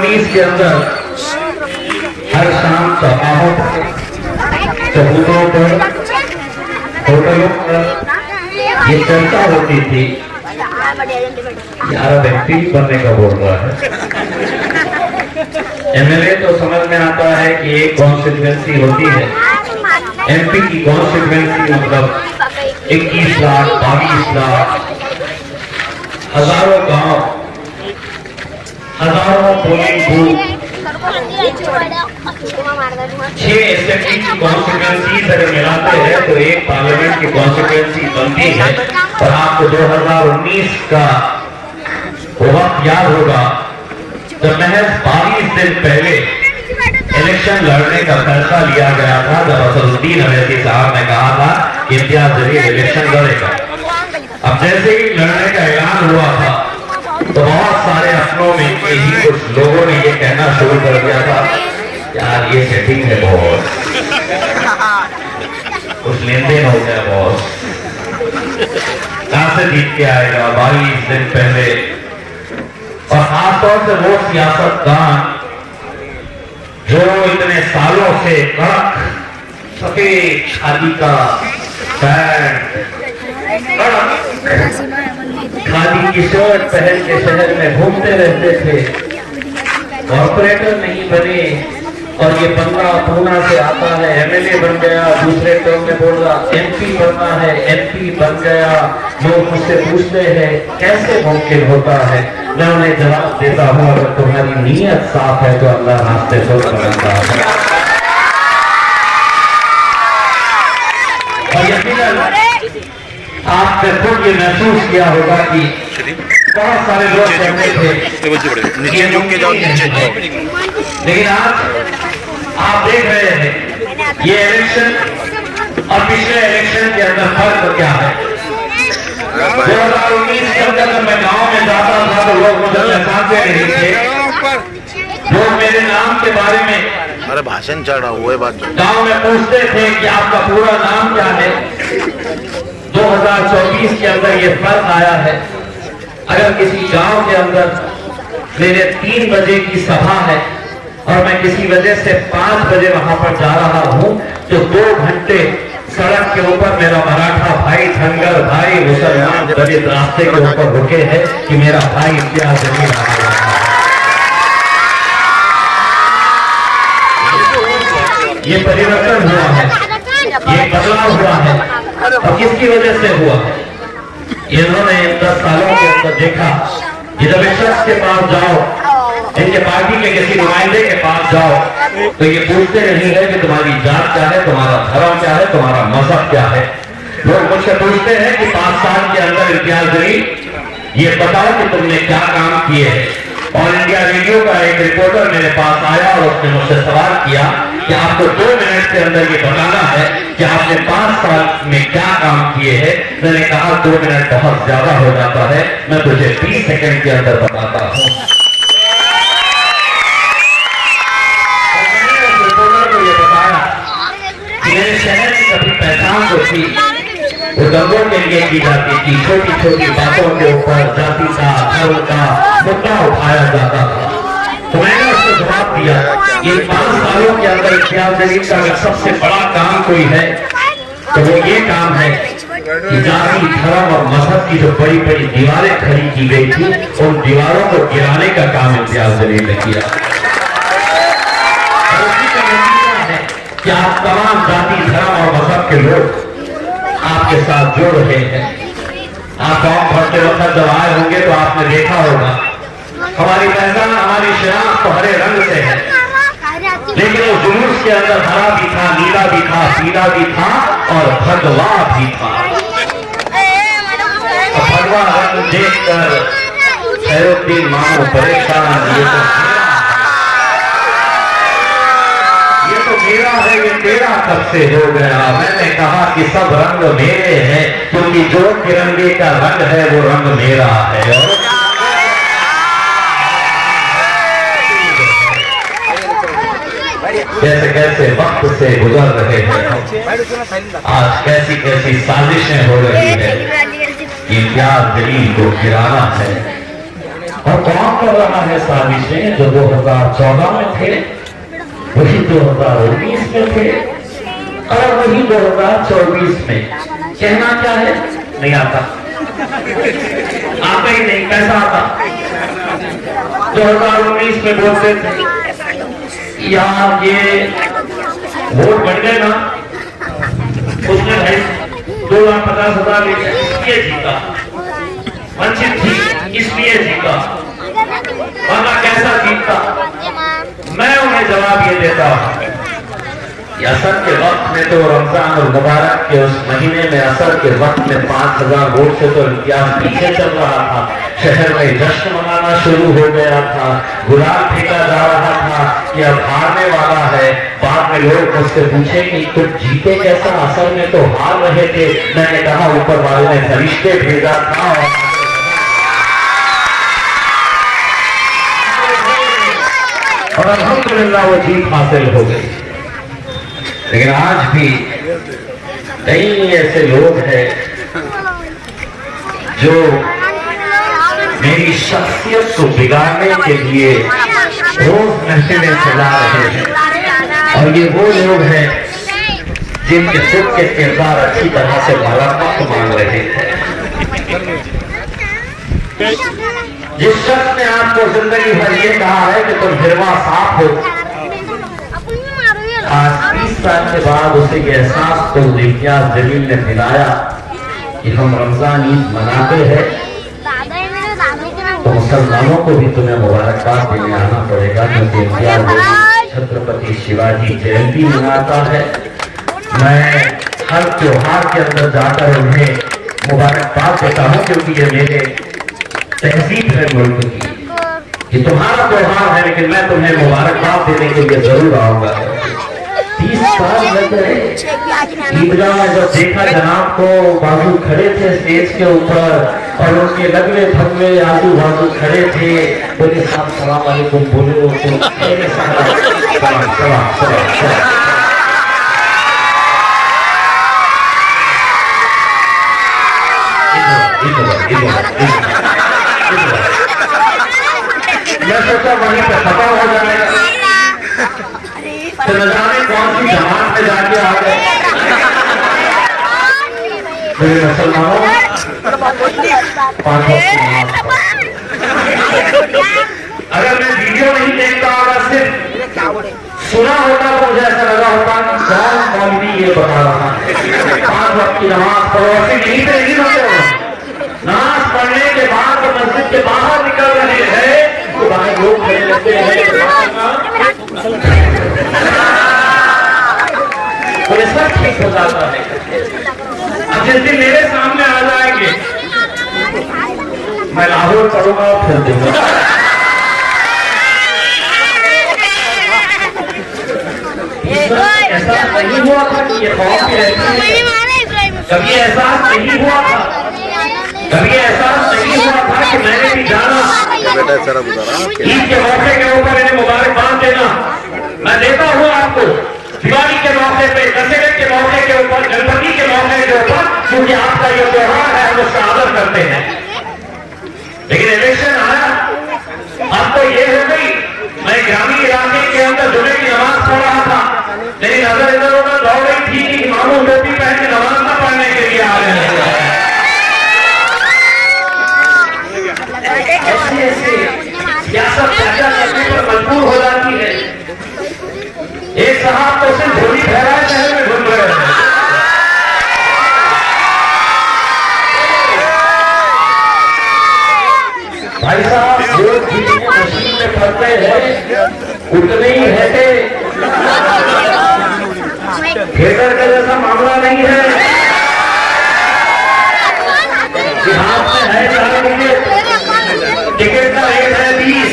2019 के अंदर हर शाम सभाओं चबूतों पर होटलों पर ये चर्चा होती थी, यार व्यक्ति बनने का बोल रहा है। एमएलए तो समझ में आता है कि एक कॉन्स्टिट्यूएंसी होती है, एमपी की कॉन्स्टिट्यूएंसी मतलब 21 लाख 22 लाख, हजारों गांव, हजारों पोलिंग बूथ, 6 असेंबली की कॉन्स्टिट्यूएंसी अगर मिलाते हैं तो एक पार्लियामेंट की कॉन्स्टिट्यूएंसी बनती है। और आपको 2019 का वक्त याद होगा जब महज 22 दिन पहले इलेक्शन लड़ने का फैसला लिया गया था, जब असदुद्दीन अवैसी साहब ने कहा था कि इम्तियाज जलील इलेक्शन लड़ेगा। अब जैसे ही लड़ने का ऐलान हुआ था तो बहुत सारे अपनों में ही कुछ लोगों ने ये कहना शुरू कर दिया था, यार ये सेटिंग है बॉस, कुछ लेन देन हो गया बॉस, कहां से जीत के आएगा 22 दिन पहले। और खासतौर से वो सियासतदान जो इतने सालों से कड़क सफेद खादी का पैंट, खादी की शर्ट पहन के शहर में घूमते रहते थे, कॉर्पोरेटर नहीं बने और ये बंदा पूना से आता है एमएलए बन गया, दूसरे टर्म में बोल रहा एमपी बनना है, एमपी बन गया। लोग मुझसे पूछते हैं कैसे मुमकिन होता है, मैं उन्हें जवाब देता हूँ अगर तुम्हारी नीयत साफ है तो अल्लाह रास्ते से बनाता है। और यकीनन आपने खुद ये महसूस किया होगा कि बहुत सारे लोग कहते थे लेकिन आज आप देख रहे हैं ये इलेक्शन और पिछले इलेक्शन के अंदर फर्क क्या है। 2019 के अंदर जब मैं गांव में जाता था तो लोग मुझे पहचानते नहीं थे, लोग मेरे नाम के बारे में अरे भाषण चल रहा हुआ है बात गांव में पूछते थे कि आपका पूरा नाम क्या है। 2024 के अंदर ये फर्क आया है। अगर किसी गांव के अंदर मेरे 3 बजे की सभा है और मैं किसी वजह से 5 बजे वहां पर जा रहा हूं तो 2 घंटे सड़क के ऊपर मेरा मराठा भाई, धनगर भाई, मुसलमान दलित रास्ते के ऊपर रुके हैं कि मेरा भाई इम्तियाज जलील आ गया। ये परिवर्तन हुआ है, ये बदलाव हुआ है। और किसकी वजह से हुआ? इन्होंने इन 10 सालों के अंदर देखा कि जब इस शख्स के पास जाओ, इनके पार्टी के किसी नुमाइंदे के पास जाओ तो ये पूछते नहीं है कि तुम्हारी जात क्या है, तुम्हारा धर्म क्या है, तुम्हारा मजहब क्या है। लोग मुझसे पूछते हैं कि 5 साल के अंदर इम्तियाज जलील ये बताओ कि तुमने क्या काम किए हैं। ऑल इंडिया रेडियो का एक रिपोर्टर मेरे पास आया और उसने मुझसे सवाल किया कि आपको 2 मिनट के अंदर ये बताना है कि आपने 5 साल में क्या काम किए हैं। मैंने कहा 2 मिनट बहुत ज्यादा हो जाता है, मैं तुझे 20 सेकंड के अंदर बताता हूँ। रिपोर्टर को ये बताया कि मेरे शहर की कभी पहचान जो थी वो दंगों के लिए की जाती थी, छोटी छोटी बातों के ऊपर जाति का, धर्म का मुद्दा उठाया जाता था। तो मैंने उसको जवाब दिया ये 5 सालों के अंदर इम्तियाज जलील का अगर सबसे बड़ा काम कोई है तो वो ये काम है कि जाति, धर्म और मजहब की जो बड़ी बड़ी दीवारें खड़ी की गई थी उन दीवारों को गिराने का काम इम्तियाज जलील ने किया। और उसी का नतीजा है कि आप तमाम जाति, धर्म और मजहब के लोग आपके साथ जुड़ रहे हैं। आप गाँव भरते वक्त जब आए होंगे तो आपने देखा होगा हमारी पहचान, हमारी शनाख्त तो हरे रंग से है, लेकिन उस जुलूस के अंदर हरा भी था, नीला भी था, पीला भी था और भगवा भी था। भगवा रंग देखकर खैरुद्दीन मानो परेशान, ये तो मेरा है, ये तेरा कब से हो गया। मैंने कहा कि सब रंग मेरे हैं क्योंकि जो तिरंगे का रंग है वो रंग मेरा है। कैसे कैसे वक्त से गुजर रहे हैं, आज कैसी कैसी साजिशें हो रही है। इम्तियाज जलील को गिराना है, और कौन कर रहा है साजिशें जो 2014 में थे, वही 2019 में थे और वही 2024 में। कहना क्या है? नहीं आता, आता ही नहीं। कैसा आता? 2019 में बोलते थे यार ये वोट बढ़ गए ना, उसने भाई 2,50,000 इसलिए जीता, वंचित थी इसलिए जीता, वरना कैसा जीतता। मैं उन्हें जवाब ये देता हूं, असर के वक्त में तो रमजान और मुबारक के उस महीने में असर के वक्त में 5,000 वोट से तो इम्तियाज पीछे चल रहा था। शहर में जश्न मनाना शुरू हो गया था, गुलाल फेंका जा रहा था कि अब हारने वाला है। बाद में लोग मुझसे पूछे कि तुम जीते कैसा, असल में तो हार रहे थे। मैंने कहा ऊपर वाले ने फरिश्ते भेजा था और अल्हम्दुलिल्लाह वो जीत हासिल हो गई। लेकिन आज भी कई ऐसे लोग हैं जो मेरी शख्सियत को बिगाड़ने के लिए रोज महफिलें चला रहे हैं और ये वो लोग हैं जिनके खुद के किरदार अच्छी तरह से मरम्मत मांग रहे हैं। जिस शख्स ने आपको जिंदगी भर ये कहा है कि तुम हिरवा साफ हो, आज 30 साल के बाद उसे ये एहसास तो इम्तियाज जमील ने दिलाया कि हम रमजान ईद मनाते हैं, तो मुसलमानों को भी तुम्हें मुबारकबाद देने आना पड़ेगा, क्योंकि इम्तियाज छत्रपति शिवाजी जयंती मनाता है। मैं हर त्योहार के अंदर जाकर उन्हें मुबारकबाद देता हूँ, क्योंकि ये मेरे तहजीब है मुल्क की कि तुम्हारा त्योहार है, लेकिन मैं तुम्हें मुबारकबाद देने के लिए जरूर आऊंगा। 30 साल लग गए ईदगाह में जब देखा जनाब को, बाजू खड़े थे स्टेज के ऊपर और उनके लगवे थगवे आजू बाजू खड़े थे। बोले साहब सलाम वालेकुम, बोले वो मैं सोचा वहीं पे खत्म हो जाएगा, तो न जाने कौन सी जमात में जाके आ गए। मेरे मुसलमानों, अगर मैं वीडियो नहीं देखता और सिर्फ सुना होता तो मुझे ऐसा लगा होता कि कौन मौलवी ये बता रहा है 5 वक्त की नमाज पढ़ो। ऐसे यहीं पे नहीं होते हो, नमाज पढ़ने के बाद तो मस्जिद के बाहर निकल रहे हैं तो बाहर लोग खड़े रहते हैं, तो ये सब ठीक हो जाता है। अब जिस दिन मेरे सामने आ जाएंगे मैं लाहौर करूंगा और फिर दूंगा। एहसास नहीं हुआ था कि ये खौफ भी रहती है, कभी एहसास नहीं हुआ था, कभी एहसास नहीं हुआ था कि मैंने भी जाना ईद के मौके के ऊपर इन्हें मुबारकबाद देना। मैं देता हूँ आपको दिवाली के मौके पे, दशहरे के मौके के ऊपर, गणपति के मौके के ऊपर, क्योंकि आपका ये त्योहार है, हम उसका आदर करते हैं। लेकिन इलेक्शन आया, अब तो ये हो गई, मैं ग्रामीण इलाके के अंदर जुमे की नमाज पढ़ रहा था, लेकिन नजर इधर उधर दौड़ रही थी कि इमामों टोपी पहन के नमाज न पढ़ने के लिए आ रहे हैं। ऐसे ऐसे सियासत चर्चा करने पर मजबूर हो जाती है। एक साहब तो सिर्फ झोली फहराए शहर में घूम रहे हैं। भाई साहब वोट जितने मशीन में करते हैं उतने ही रहते, थिएटर का जैसा मामला नहीं है कि हाथ में है 4 टिकट, टिकट का रेट है 20,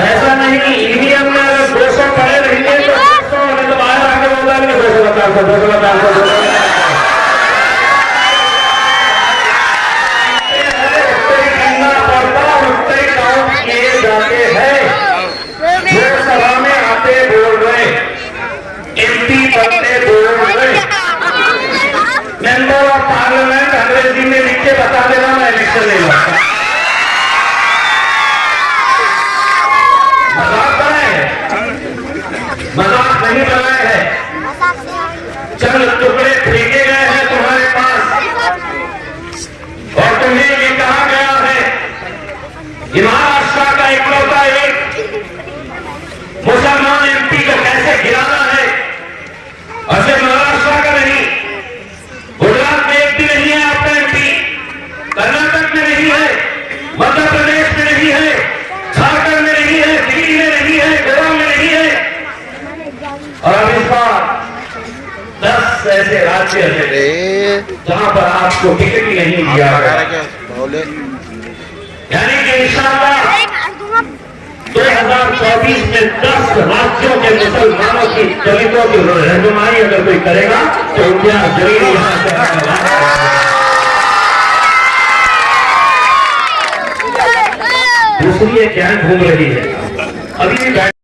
ऐसा नहीं। ईवीएम में अगर 200 पड़े रहेंगे तो 200 तो बाहर आके बोल देंगे 250 पड़ता उतने काउंट किए जाते हैं। लोकसभा में आते बोल रहे, MP बनते बोल रहे, मेंबर ऑफ पार्लियामेंट अंग्रेजी में नीचे बता देना, मैं इलेक्शन नहीं लड़ता। मजाक बनाए है, मजाक नहीं बनाए है। चंद टुकड़े फेंके गए हैं तुम्हारे पास और तुम्हें ये कहा गया है कि महाराष्ट्र का इकलौता एक मुसलमान एमपी को कैसे गिराना है। और सिर्फ महाराष्ट्र का नहीं, गुजरात में एक भी नहीं है आपका एमपी, कर्नाटक में नहीं है, मध्य प्रदेश में नहीं है, झारखंड में नहीं है, दिल्ली में नहीं है, गोवा में नहीं है। और अब इस बार 10 ऐसे राज्य हैं जहां पर आपको टिकट ही नहीं दिया गया। यानी कि इंशाअल्लाह 2024 में 10 राज्यों के मुसलमानों की, दलितों की रहनुमाई अगर कोई करेगा तो इंडिया जरूर यहां से दूसरी एक गैंग घूम रही है अभी भी।